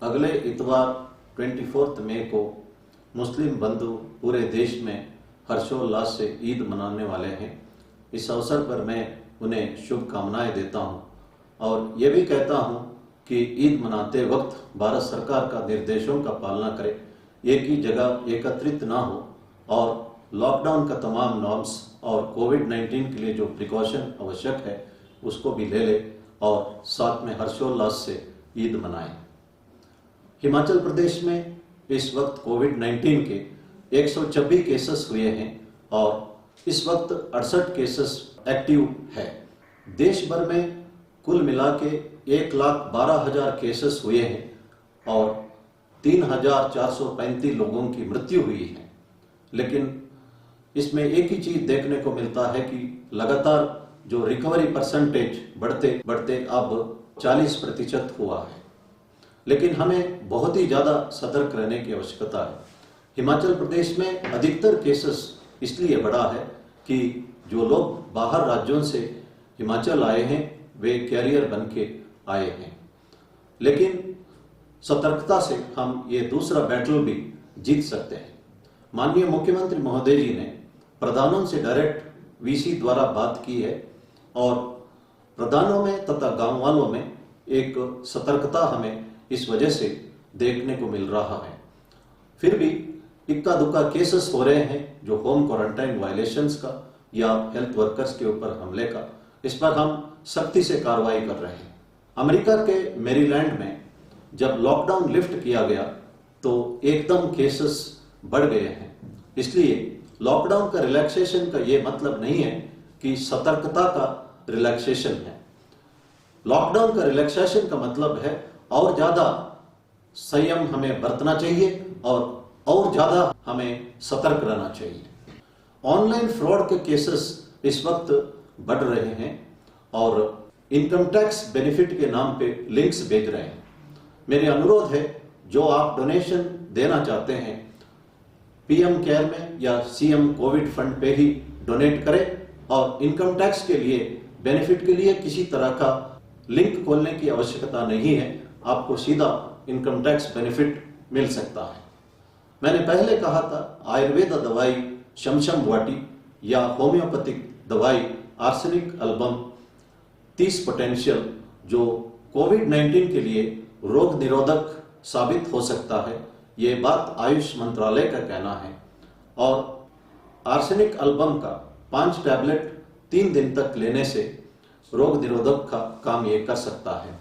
अगले इतवार 24 मई को मुस्लिम बंधु पूरे देश में हर्षोल्लास से ईद मनाने वाले हैं। इस अवसर पर मैं उन्हें शुभकामनाएं देता हूं और ये भी कहता हूं कि ईद मनाते वक्त भारत सरकार का निर्देशों का पालना करें, एक ही जगह एकत्रित ना हो और लॉकडाउन का तमाम नॉर्म्स और कोविड-19 के लिए जो प्रिकॉशन आवश्यक है उसको भी ले ले और साथ में हर्षोल्लास से ईद मनाएं। हिमाचल प्रदेश में इस वक्त कोविड-19 के 126 केसेस हुए हैं और इस वक्त 68 केसेस एक्टिव है। देश भर में कुल मिला के 1,12,000 केसेस हुए हैं और 3,435 लोगों की मृत्यु हुई है। लेकिन इसमें एक ही चीज देखने को मिलता है कि लगातार जो रिकवरी परसेंटेज बढ़ते बढ़ते अब 40% हुआ है। लेकिन हमें बहुत ही ज़्यादा सतर्क रहने की आवश्यकता है। हिमाचल प्रदेश में अधिकतर केसेस इसलिए बढ़ा है कि जो लोग बाहर राज्यों से हिमाचल आए हैं वे कैरियर बन के आए हैं। लेकिन सतर्कता से हम ये दूसरा बैटल भी जीत सकते हैं। माननीय मुख्यमंत्री महोदय जी ने प्रधानों से डायरेक्ट वीसी द्वारा बात की है और प्रधानों में तथा गांव वालों में एक सतर्कता हमें इस वजह से देखने को मिल रहा है। फिर भी इक्का दुक्का केसेस हो रहे हैं जो होम क्वारंटाइन वायलेशंस का या हेल्थ वर्कर्स के ऊपर हमले का, इस पर हम सख्ती से कार्रवाई कर रहे हैं। अमेरिका के मैरीलैंड में जब लॉकडाउन लिफ्ट किया गया तो एकदम केसेस बढ़ गए हैं। इसलिए लॉकडाउन का रिलैक्सेशन का ये मतलब नहीं है कि सतर्कता का रिलैक्सेशन है। लॉकडाउन का रिलैक्सेशन का मतलब है और ज्यादा संयम हमें बरतना चाहिए और ज्यादा हमें सतर्क रहना चाहिए। ऑनलाइन फ्रॉड के केसेस इस वक्त बढ़ रहे हैं और इनकम टैक्स बेनिफिट के नाम पे लिंक्स भेज रहे हैं। मेरे अनुरोध है, जो आप डोनेशन देना चाहते हैं पीएम केयर में या सीएम कोविड फंड पे ही डोनेट करें और इनकम टैक्स के लिए बेनिफिट के लिए किसी तरह का लिंक खोलने की आवश्यकता नहीं है। आपको सीधा इनकम टैक्स बेनिफिट मिल सकता है। मैंने पहले कहा था आयुर्वेद दवाई शमशम वाटी या होम्योपैथिक दवाई आर्सेनिक एल्बम 30 पोटेंशियल जो कोविड-19 के लिए रोग निरोधक साबित हो सकता है, ये बात आयुष मंत्रालय का कहना है। और आर्सेनिक एल्बम का 5 टैबलेट 3 दिन तक लेने से रोग निरोधक का काम ये कर सकता है।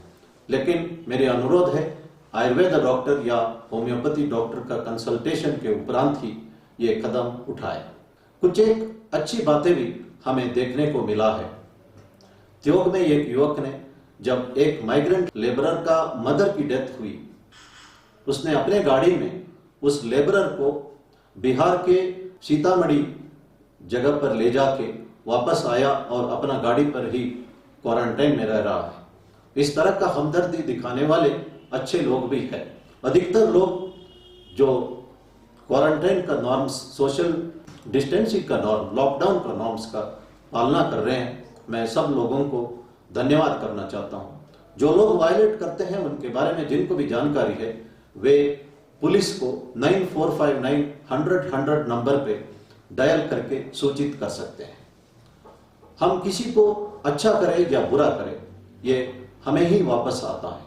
लेकिन मेरे अनुरोध है आयुर्वेद डॉक्टर या होम्योपैथी डॉक्टर का कंसल्टेशन के उपरांत ही ये कदम उठाए। कुछ एक अच्छी बातें भी हमें देखने को मिला है। त्योग में एक युवक ने जब एक माइग्रेंट लेबरर का मदर की डेथ हुई, उसने अपने गाड़ी में उस लेबरर को बिहार के सीतामढ़ी जगह पर ले जाके वापस आया और अपना गाड़ी पर ही क्वारंटाइन में रह रहा है। इस तरह का हमदर्दी दिखाने वाले अच्छे लोग भी हैं। अधिकतर लोग जो क्वारंटाइन का नॉर्म्स, सोशल डिस्टेंसिंग का नॉर्म, लॉकडाउन का नॉर्म्स का पालना कर रहे हैं, मैं सब लोगों को धन्यवाद करना चाहता हूं। जो लोग वायलेट करते हैं उनके बारे में जिनको भी जानकारी है वे पुलिस को 9459-100-100 नंबर पे डायल करके सूचित कर सकते हैं। हम किसी को अच्छा करें या बुरा करें ये हमें ही वापस आता है।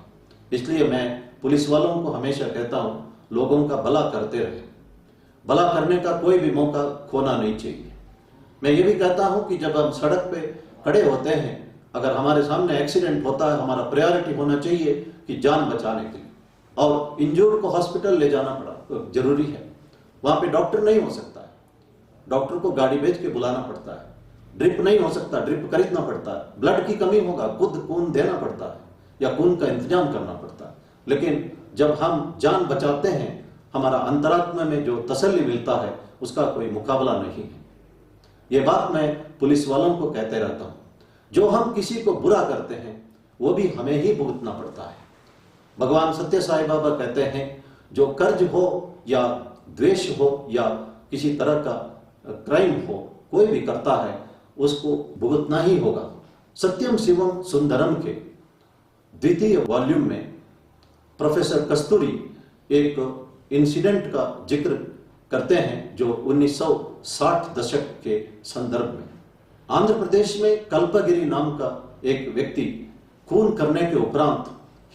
इसलिए मैं पुलिस वालों को हमेशा कहता हूं, लोगों का भला करते रहे। भला करने का कोई भी मौका खोना नहीं चाहिए। मैं ये भी कहता हूं कि जब हम सड़क पे खड़े होते हैं, अगर हमारे सामने एक्सीडेंट होता है, हमारा प्रायोरिटी होना चाहिए कि जान बचाने के लिए, और इंजर्ड को हॉस्पिटल ले जाना पड़ा जरूरी है। वहां पे डॉक्टर नहीं हो सकता है, डॉक्टर को गाड़ी भेज के बुलाना पड़ता है। ड्रिप नहीं हो सकता, ड्रिप खरीदना पड़ता है। ब्लड की कमी होगा, खुद खून देना पड़ता है या खून का इंतजाम करना पड़ता है। लेकिन जब हम जान बचाते हैं, हमारा अंतरात्मा में जो तसल्ली मिलता है उसका कोई मुकाबला नहीं है। ये बात मैं पुलिस वालों को कहते रहता हूं। जो हम किसी को बुरा करते हैं वो भी हमें ही भुगतना पड़ता है। भगवान सत्य साई बाबा कहते हैं, जो कर्ज हो या द्वेष हो या किसी तरह का क्राइम हो, कोई भी करता है उसको भुगतना ही होगा। सत्यम शिवम सुंदरम के द्वितीय वॉल्यूम में प्रोफेसर कस्तूरी एक इंसिडेंट का जिक्र करते हैं जो 1960 दशक के संदर्भ में। आंध्र प्रदेश में कल्पगिरी नाम का एक व्यक्ति खून करने के उपरांत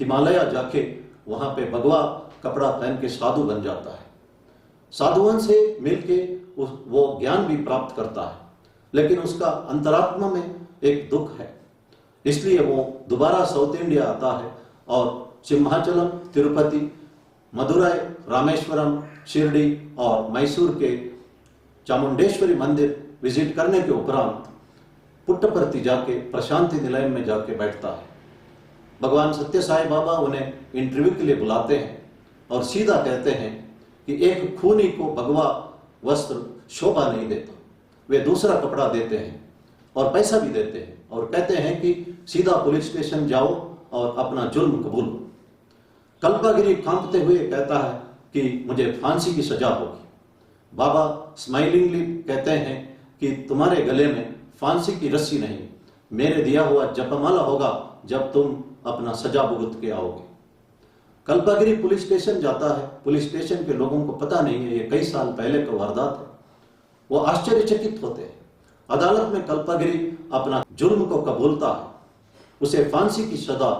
हिमालय जाके वहां पे भगवा कपड़ा पहन के साधु बन जाता है। साधुओं से मिलके वो ज्ञान भी प्राप्त करता है, लेकिन उसका अंतरात्मा में एक दुख है। इसलिए वो दोबारा साउथ इंडिया आता है और सिंहाचलम, तिरुपति, मदुराई, रामेश्वरम, शिरडी और मैसूर के चामुंडेश्वरी मंदिर विजिट करने के उपरांत पुट्टपर्ती जाके प्रशांति निलय में जाके बैठता है। भगवान सत्य साई बाबा उन्हें इंटरव्यू के लिए बुलाते हैं और सीधा कहते हैं कि एक खूनी को भगवा वस्त्र शोभा नहीं देता। वे दूसरा कपड़ा देते हैं और पैसा भी देते हैं और कहते हैं कि सीधा पुलिस स्टेशन जाओ और अपना जुर्म कबूल। कल्पागिरी कांपते हुए कहता है कि मुझे फांसी की सजा होगी। बाबा स्माइलिंगली कहते हैं कि तुम्हारे गले में फांसी की रस्सी नहीं, मेरे दिया हुआ जपमाला होगा जब तुम अपना सजा भुगत के आओगे। कल्पागिरी पुलिस स्टेशन जाता है। पुलिस स्टेशन के लोगों को पता नहीं है ये कई साल पहले का वारदात है। वो आश्चर्यचकित होते हैं। अदालत में कल्पागिरी अपना जुर्म को कबूलता है, उसे फांसी की सजा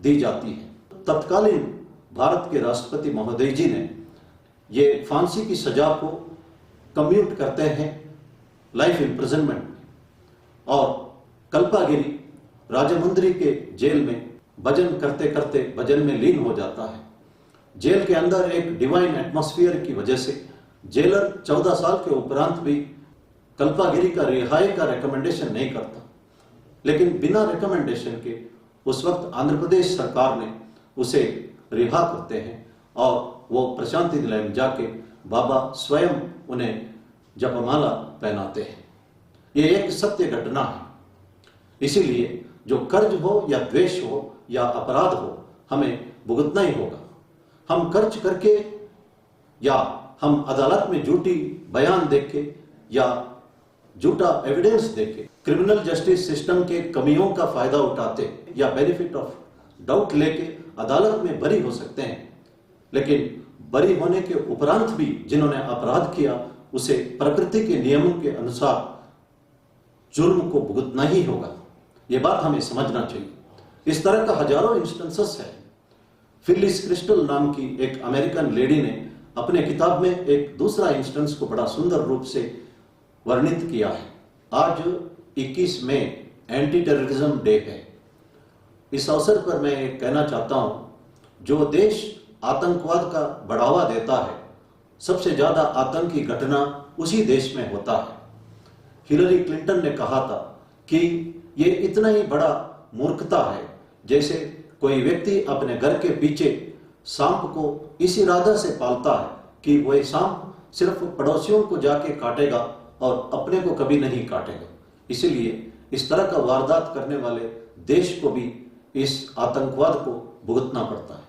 दी जाती है। तत्कालीन भारत के राष्ट्रपति महोदय जी ने ये फांसी की सजा को कम्यूट करते हैं लाइफ इम्प्रिजनमेंट, और कल्पागिरी राजमुंद्री के जेल में भजन करते करते भजन में लीन हो जाता है। जेल के अंदर एक डिवाइन एटमॉस्फेयर की वजह से जेलर 14 साल के उपरांत भी कल्पागिरी का रिहाई का रिकमेंडेशन नहीं करता, लेकिन बिना रिकमेंडेशन के उस वक्त आंध्र प्रदेश सरकार ने उसे रिहा करते हैं और वो प्रशांति निलय में जाके बाबा स्वयं उन्हें जपमाला पहनाते हैं। ये एक सत्य घटना है। इसीलिए जो कर्ज हो या द्वेष हो या अपराध हो, हमें भुगतना ही होगा। हम कर्ज करके या हम अदालत में झूठी बयान देके या झूठा एविडेंस देके क्रिमिनल जस्टिस सिस्टम के कमियों का फायदा उठाते या बेनिफिट ऑफ डाउट लेके अदालत में बरी हो सकते हैं, लेकिन बरी होने के उपरांत भी जिन्होंने अपराध किया उसे प्रकृति के नियमों के अनुसार जुर्म को भुगतना ही होगा। ये बात हमें समझना चाहिए। इस तरह का हजारों इंस्टेंसेस है। फिलिस क्रिस्टल नाम की एक अमेरिकन लेडी ने अपने किताब में एक दूसरा इंस्टेंस को बड़ा सुंदर रूप से वर्णित किया है। आज 21 मई एंटी टेररिज्म डे है। इस अवसर पर मैं ये कहना चाहता हूं, जो देश आतंकवाद का बढ़ावा देता है, सबसे ज्यादा आतंकी घटना उसी देश में होता है। हिलरी क्लिंटन ने कहा था कि ये इतना ही बड़ा मूर्खता है जैसे कोई व्यक्ति अपने घर के पीछे सांप को इस इरादा से पालता है कि वह सांप सिर्फ पड़ोसियों को जाके काटेगा और अपने को कभी नहीं काटेगा। इसीलिए इस तरह का वारदात करने वाले देश को भी इस आतंकवाद को भुगतना पड़ता है।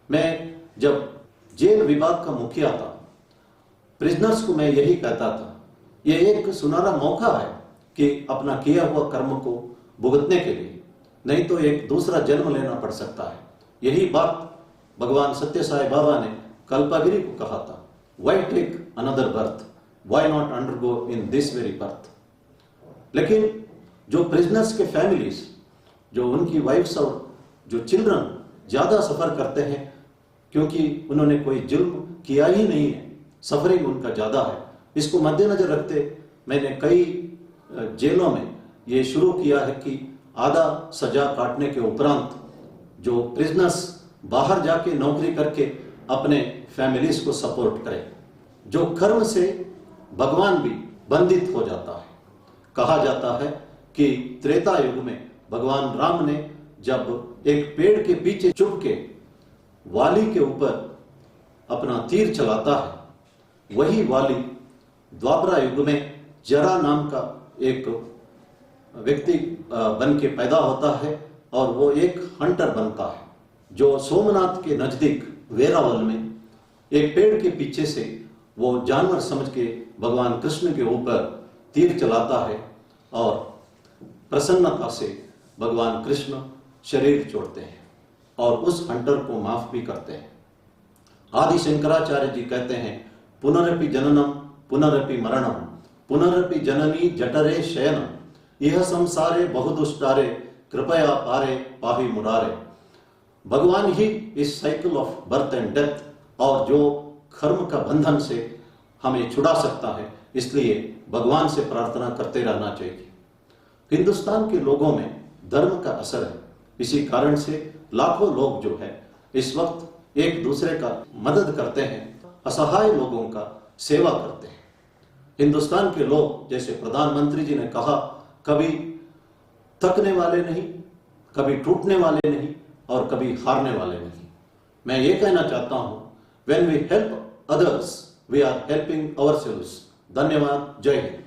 मैं जब जेल विभाग का मुखिया था, प्रिजनर्स को मैं यही कहता था, यह एक सुनहरा मौका है कि अपना किया हुआ कर्म को भुगतने के लिए, नहीं तो एक दूसरा जन्म लेना पड़ सकता है। यही बात भगवान सत्य साई बाबा ने कल्पागिरी को कहा था, why take another birth, why not undergo in this very birth. लेकिन जो प्रिजनर्स के फैमिलीज, जो उनकी वाइफ्स और जो चिल्ड्रन ज्यादा सफर करते हैं क्योंकि उन्होंने कोई जुल्म किया ही नहीं है, सफरिंग उनका ज्यादा है। इसको मद्देनजर रखते मैंने कई जेलों में ये शुरू किया है कि आधा सजा काटने के उपरांत जो प्रिजनर्स बाहर जाके नौकरी करके अपने फैमिलीज को सपोर्ट करें। जो कर्म से भगवान भी बंधित हो जाता है। कहा जाता है कि त्रेता युग में भगवान राम ने जब एक पेड़ के पीछे छुप के वाली के ऊपर अपना तीर चलाता है, वही वाली द्वापर युग में जरा नाम का एक व्यक्ति बन के पैदा होता है और वो एक हंटर बनता है, जो सोमनाथ के नजदीक वेरावल में एक पेड़ के पीछे से वो जानवर समझ के भगवान कृष्ण के ऊपर तीर चलाता है और प्रसन्नता से भगवान कृष्ण शरीर छोड़ते हैं और उस हंटर को माफ भी करते हैं। आदि शंकराचार्य जी कहते हैं, पुनरपि जननम पुनरपि मरणम पुनरपि जननी जठरे शयनम यह संसारे बहुदुष्टारे कृपया पारे पाहि मुरारे। भगवान ही इस cycle of birth and death और जो कर्म का बंधन से हमें छुड़ा सकता है, इसलिए भगवान से प्रार्थना करते रहना चाहिए। हिंदुस्तान के लोगों में धर्म का असर है, इसी कारण से लाखों लोग जो है इस वक्त एक दूसरे का मदद करते हैं, असहाय लोगों का सेवा करते हैं। हिंदुस्तान के लोग, जैसे प्रधानमंत्री जी ने कहा, कभी थकने वाले नहीं, कभी टूटने वाले नहीं और कभी हारने वाले नहीं। मैं ये कहना चाहता हूं, when we help others we are helping ourselves. धन्यवाद। जय हिंद।